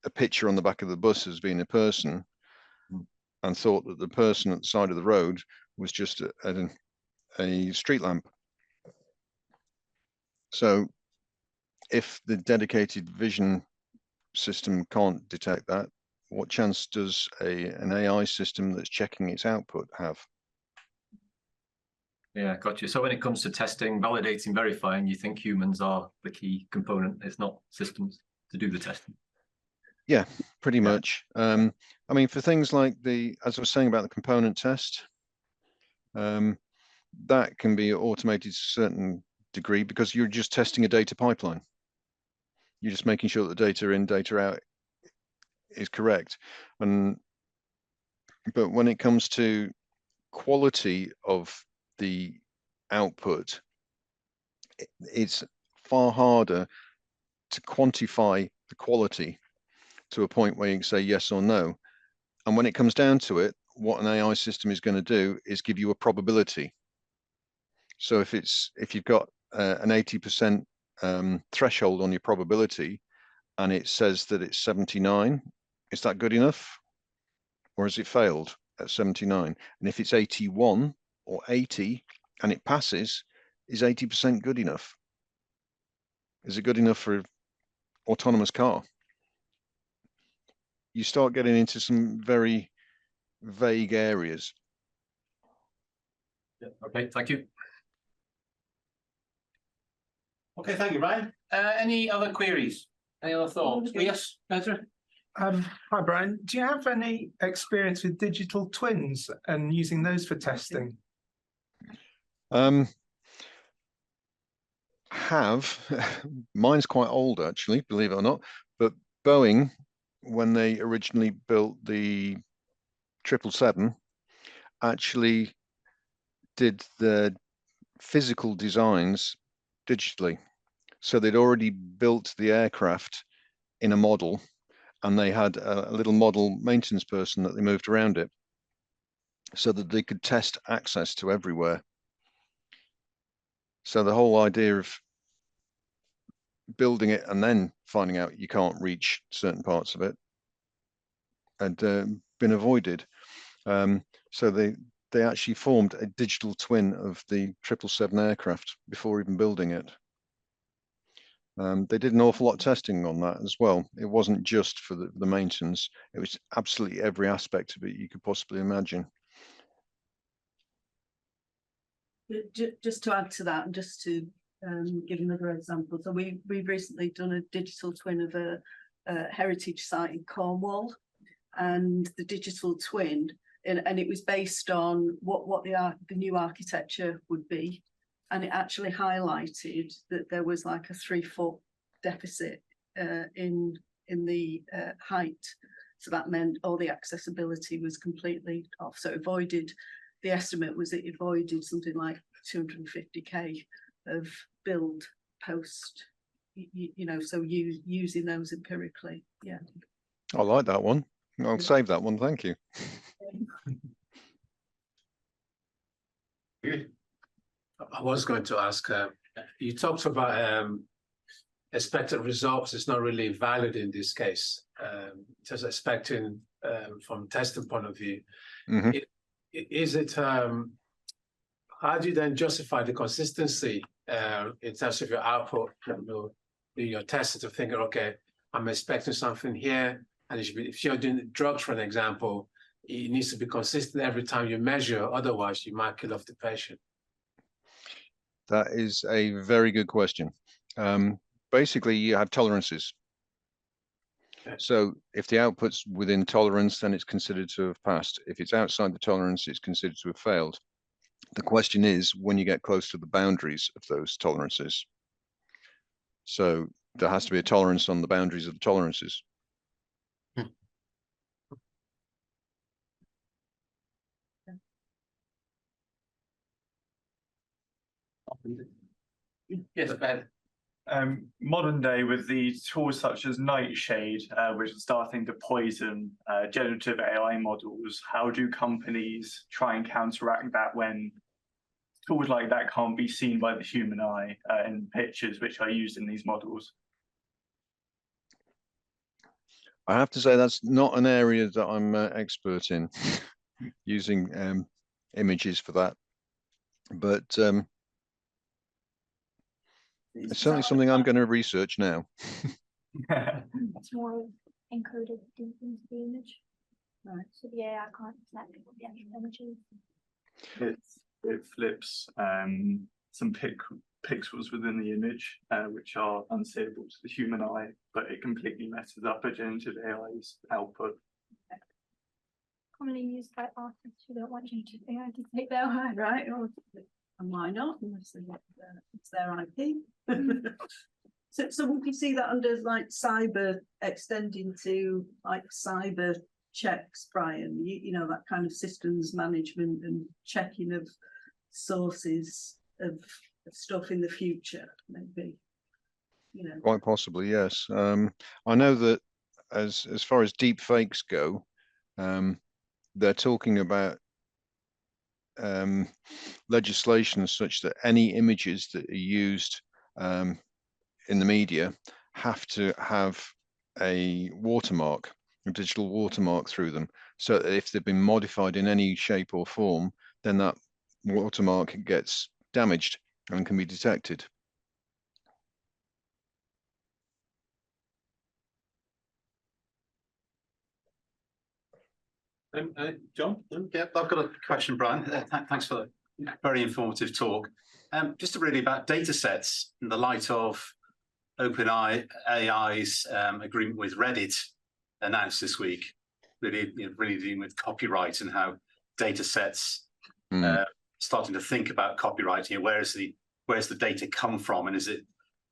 a picture on the back of the bus as being a person and thought that the person at the side of the road was just a street lamp. So if the dedicated vision system can't detect that, what chance does an AI system that's checking its output have? Yeah, got you. So when it comes to testing, validating, verifying, you think humans are the key component. It's not systems to do the testing. Yeah, pretty much. I mean, for things like as I was saying about the component test, that can be automated to a certain degree because you're just testing a data pipeline. You're just making sure that the data in, data out is correct. But when it comes to quality of the output, it's far harder to quantify the quality to a point where you can say yes or no. And when it comes down to it, what an AI system is going to do is give you a probability. So if you've got an 80% threshold on your probability and it says that it's 79, is that good enough? Or has it failed at 79? And if it's 81 or 80 and it passes, is 80% good enough? Is it good enough for an autonomous car? You start getting into some very vague areas. Yeah, okay, thank you. Okay, thank you, Brian. Any other queries? Any other thoughts? Yes, Peter? Hi, Brian. Do you have any experience with digital twins and using those for testing? Mine's quite old, actually, believe it or not. But Boeing, when they originally built the 777, actually did the physical designs digitally. So they'd already built the aircraft in a model, and they had a little model maintenance person that they moved around it so that they could test access to everywhere. So the whole idea of building it and then finding out you can't reach certain parts of it had been avoided. So they actually formed a digital twin of the 777 aircraft before even building it. They did an awful lot of testing on that as well. It wasn't just for the maintenance. It was absolutely every aspect of it you could possibly imagine. Just to add to that, and just to give another example. So we've recently done a digital twin of a heritage site in Cornwall, and the digital twin, and it was based on what the new architecture would be. And it actually highlighted that there was like a 3-foot deficit in the height. So that meant all the accessibility was completely off. So the estimate was it avoided something like 250k of build post, so using those empirically. Yeah. I like that one. I'll save that one. Thank you. Good. I was going to ask, you talked about expected results is not really valid in this case, just expecting from testing point of view. Mm-hmm. How do you then justify the consistency in terms of your output, your testing to think, okay, I'm expecting something here, and it should be, if you're doing drugs, for an example, it needs to be consistent every time you measure, otherwise you might kill off the patient. That is a very good question. Basically, you have tolerances. So if the output's within tolerance, then it's considered to have passed. If it's outside the tolerance, it's considered to have failed. The question is when you get close to the boundaries of those tolerances. So there has to be a tolerance on the boundaries of the tolerances. Yes, Ben. Modern day with the tools such as Nightshade, which are starting to poison generative AI models, how do companies try and counteract that when tools like that can't be seen by the human eye in pictures which are used in these models? I have to say that's not an area that I'm expert in, using images for that. But it's certainly something I'm going to research now. It's more encoded deep into the image. Right. So the AI can't detect the actual images. It flips some pixels within the image, which are unseeable to the human eye, but it completely messes up a generative AI's output. Commonly used by artists who don't want generative AI to take their work. Right, or, and why not, unless it's their IP. So would you see that under like cyber extending to like cyber checks, Brian? You know, that kind of systems management and checking of sources of stuff in the future, maybe. You know. Quite possibly, yes. I know that as far as deep fakes go, they're talking about legislation such that any images that are used in the media have to have a watermark, a digital watermark through them. So that if they've been modified in any shape or form, then that watermark gets damaged and can be detected. John? Yeah, I've got a question, Brian. Thanks for the very informative talk. Just really about data sets in the light of OpenAI's agreement with Reddit announced this week, really dealing with copyright and how data sets starting to think about copyright. Where's the data come from, and is it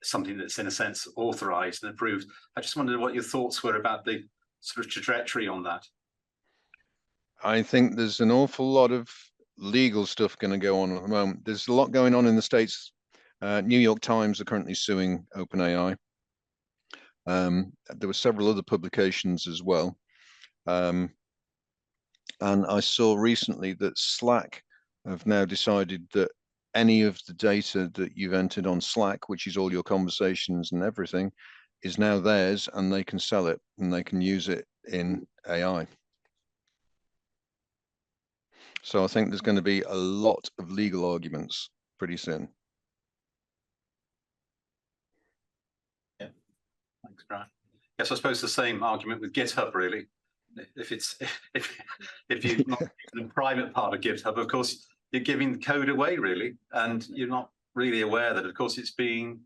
something that's in a sense authorized and approved? I just wondered what your thoughts were about the sort of trajectory on that. I think there's an awful lot of legal stuff going to go on at the moment. There's a lot going on in the States. New York Times are currently suing OpenAI. There were several other publications as well. And I saw recently that Slack have now decided that any of the data that you've entered on Slack, which is all your conversations and everything, is now theirs, and they can sell it and they can use it in AI. So I think there's going to be a lot of legal arguments pretty soon. Yeah, thanks, Brian. Yes, I suppose the same argument with GitHub, really. If you're not in the private part of GitHub, of course, you're giving the code away, really, and you're not really aware that, of course, it's being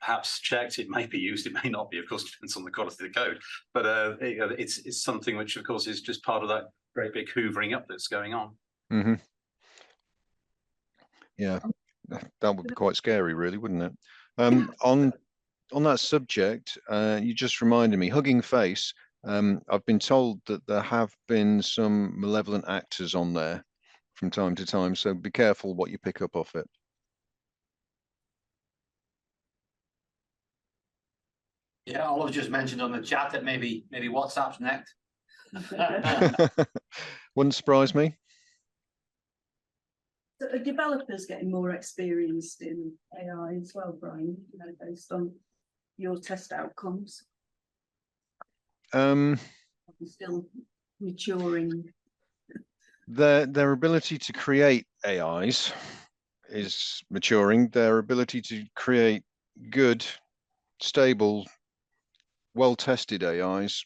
perhaps checked. It may be used, it may not be. Of course, it depends on the quality of the code. But it's something which, of course, is just part of that great big hoovering up that's going on. Mm-hmm. Yeah, that would be quite scary, really, wouldn't it? On that subject, you just reminded me, Hugging Face. I've been told that there have been some malevolent actors on there from time to time, so be careful what you pick up off it. Yeah, Oliver just mentioned on the chat that maybe WhatsApp's next. Wouldn't surprise me. So are developers getting more experienced in AI as well, Brian, based on your test outcomes? Are you still maturing? Their ability to create AIs is maturing. Their ability to create good, stable, well-tested AIs,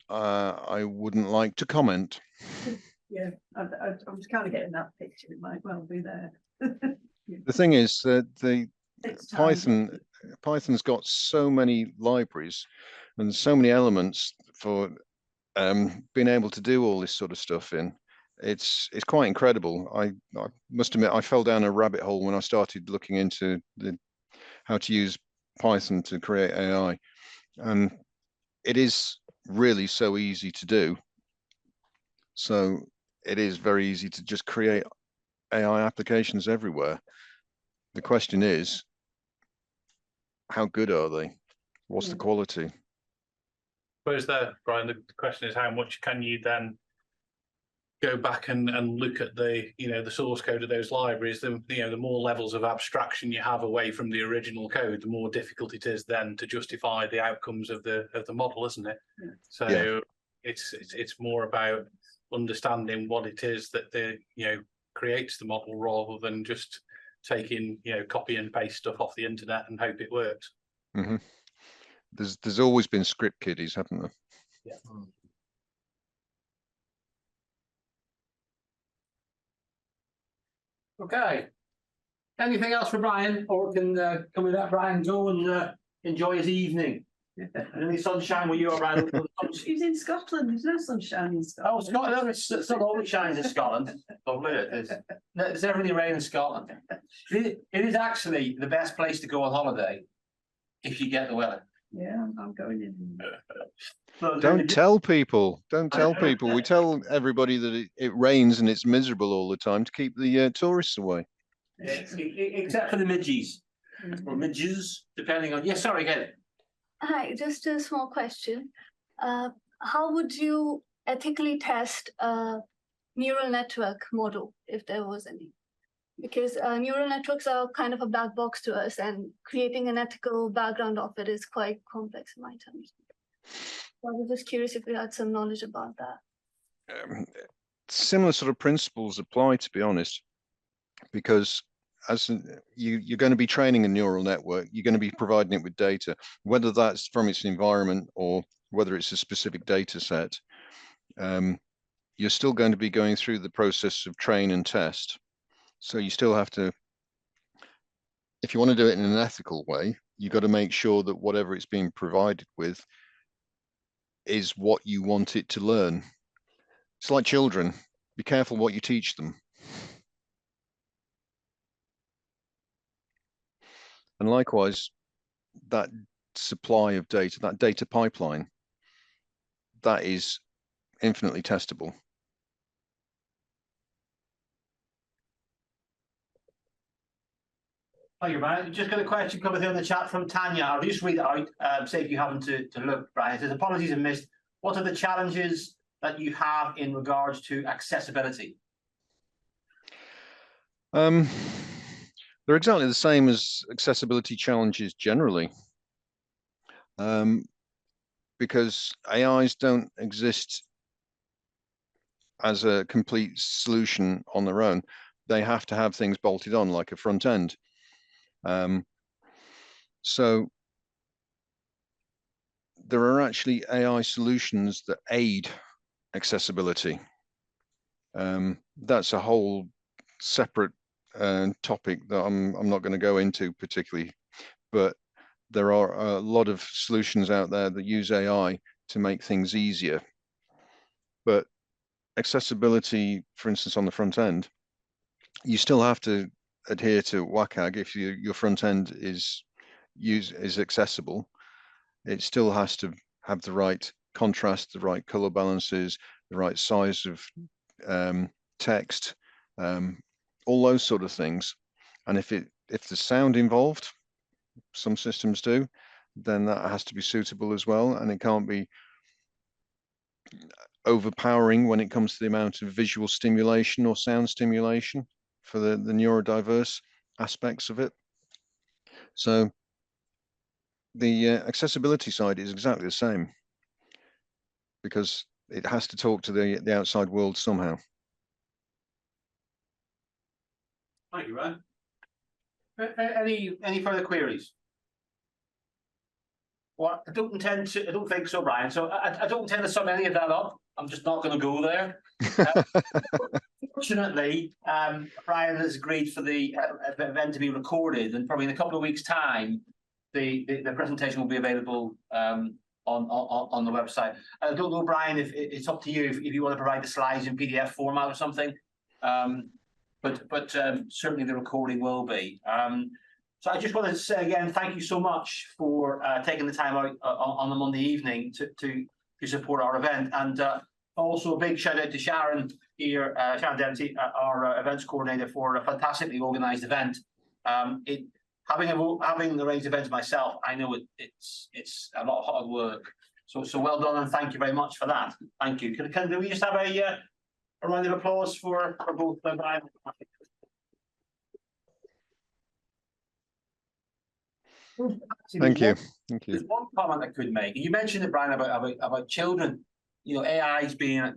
I wouldn't like to comment. Yeah, I was kind of getting that picture. It might well be there. The thing is that the Takes time. Python's got so many libraries and so many elements for being able to do all this sort of stuff in. It's quite incredible. I must admit I fell down a rabbit hole when I started looking into how to use Python to create AI, and it is really so easy to do. So it is very easy to just create AI applications everywhere. The question is, how good are they? What's the quality? Suppose there, Brian, the question is how much can you then go back and look at the the source code of those libraries? The more levels of abstraction you have away from the original code, the more difficult it is then to justify the outcomes of the model, isn't it? Yeah. So Yeah. it's more about understanding what it is that creates the model rather than just taking copy and paste stuff off the internet and hope it works. Mm-hmm. There's always been script kiddies, haven't there? Yeah. Okay. Anything else for Brian, or can come with that Brian go and enjoy his evening? Any sunshine where you are, Brian? He's in Scotland. There's no sunshine in Scotland. Oh, Scotland! It's not always shines in Scotland. Lovely it is. There's never any rain in Scotland. It is actually the best place to go on holiday if you get the weather. Yeah, I'm going in. Don't tell people. Don't tell people. We tell everybody that it rains and it's miserable all the time to keep the tourists away. Except for the midges or midges, depending on. Yeah, sorry, get it. Hi, just a small question. How would you ethically test a neural network model if there was any? Because neural networks are kind of a black box to us, and creating an ethical background of it is quite complex in my terms. So I was just curious if you had some knowledge about that. Similar sort of principles apply, to be honest, because as you're going to be training a neural network, you're going to be providing it with data, whether that's from its environment or whether it's a specific data set. You're still going to be going through the process of train and test. So you still have to, if you want to do it in an ethical way, you've got to make sure that whatever it's being provided with is what you want it to learn. It's like children. Be careful what you teach them. And likewise, that supply of data, that data pipeline, that is infinitely testable. Thank you, Brian. Just got a question coming through in the chat from Tanya. I'll just read it out, say if you happen to look, Brian. It says, apologies I missed. What are the challenges that you have in regards to accessibility? They're exactly the same as accessibility challenges generally. Because AIs don't exist as a complete solution on their own. They have to have things bolted on, like a front end. So there are actually AI solutions that aid accessibility. That's a whole separate topic that I'm not going to go into particularly, but there are a lot of solutions out there that use AI to make things easier. But accessibility, for instance, on the front end, you still have to adhere to WCAG if your front end is accessible. It still has to have the right contrast, the right color balances, the right size of text, all those sort of things. And if there's sound involved, some systems do, then that has to be suitable as well, and it can't be overpowering when it comes to the amount of visual stimulation or sound stimulation for the neurodiverse aspects of it. So the accessibility side is exactly the same, because it has to talk to the outside world somehow. Thank you, Ryan. Any further queries? Well, I don't think so, Brian. So I don't intend to sum any of that up. I'm just not going to go there. Fortunately, Brian has agreed for the event to be recorded, and probably in a couple of weeks' time, the presentation will be available on the website. I don't know, Brian, if it's up to you if you want to provide the slides in PDF format or something. But certainly the recording will be. So I just wanted to say again, thank you so much for taking the time out on the Monday evening to support our event, and also a big shout out to Sharon here, Sharon Dempsey, our events coordinator, for a fantastically organised event. Having arranged events myself, I know it's a lot of hard work. So well done, and thank you very much for that. Thank you. Can we just have a round of applause for both Brian? Thank you. Thank you. There's one comment I could make. You mentioned it, Brian, about children. You know, AIs being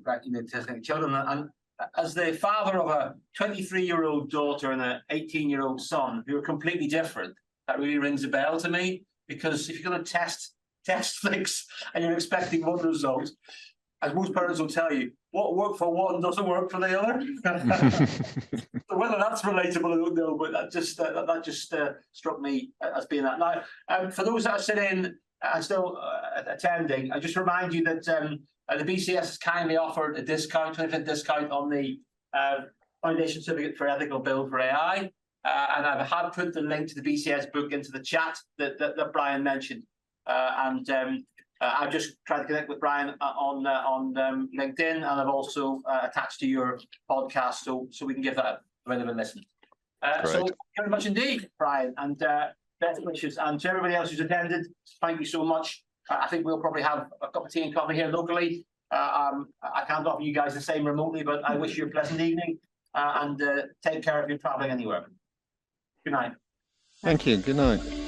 testing children, and as the father of a 23-year-old daughter and an 18-year-old son who are completely different, that really rings a bell to me. Because if you're going to test things and you're expecting one result, as most parents will tell you, what worked for one doesn't work for the other. So whether that's relatable, I don't know, but that just struck me as being that. Now, for those that are sitting and still attending, I just remind you that the BCS has kindly offered a discount, 20% discount on the Foundation Certificate for Ethical Build for AI, and I had put the link to the BCS book into the chat that Brian mentioned, I've just tried to connect with Brian on LinkedIn, and I've also attached to your podcast so we can give that a relevant listen. So thank you very much indeed, Brian, and best wishes. And to everybody else who's attended, thank you so much. I think we'll probably have a cup of tea and coffee here locally. I can't offer you guys the same remotely, but I wish you a pleasant evening, and take care if you're traveling anywhere. Good night. Thank you. Good night.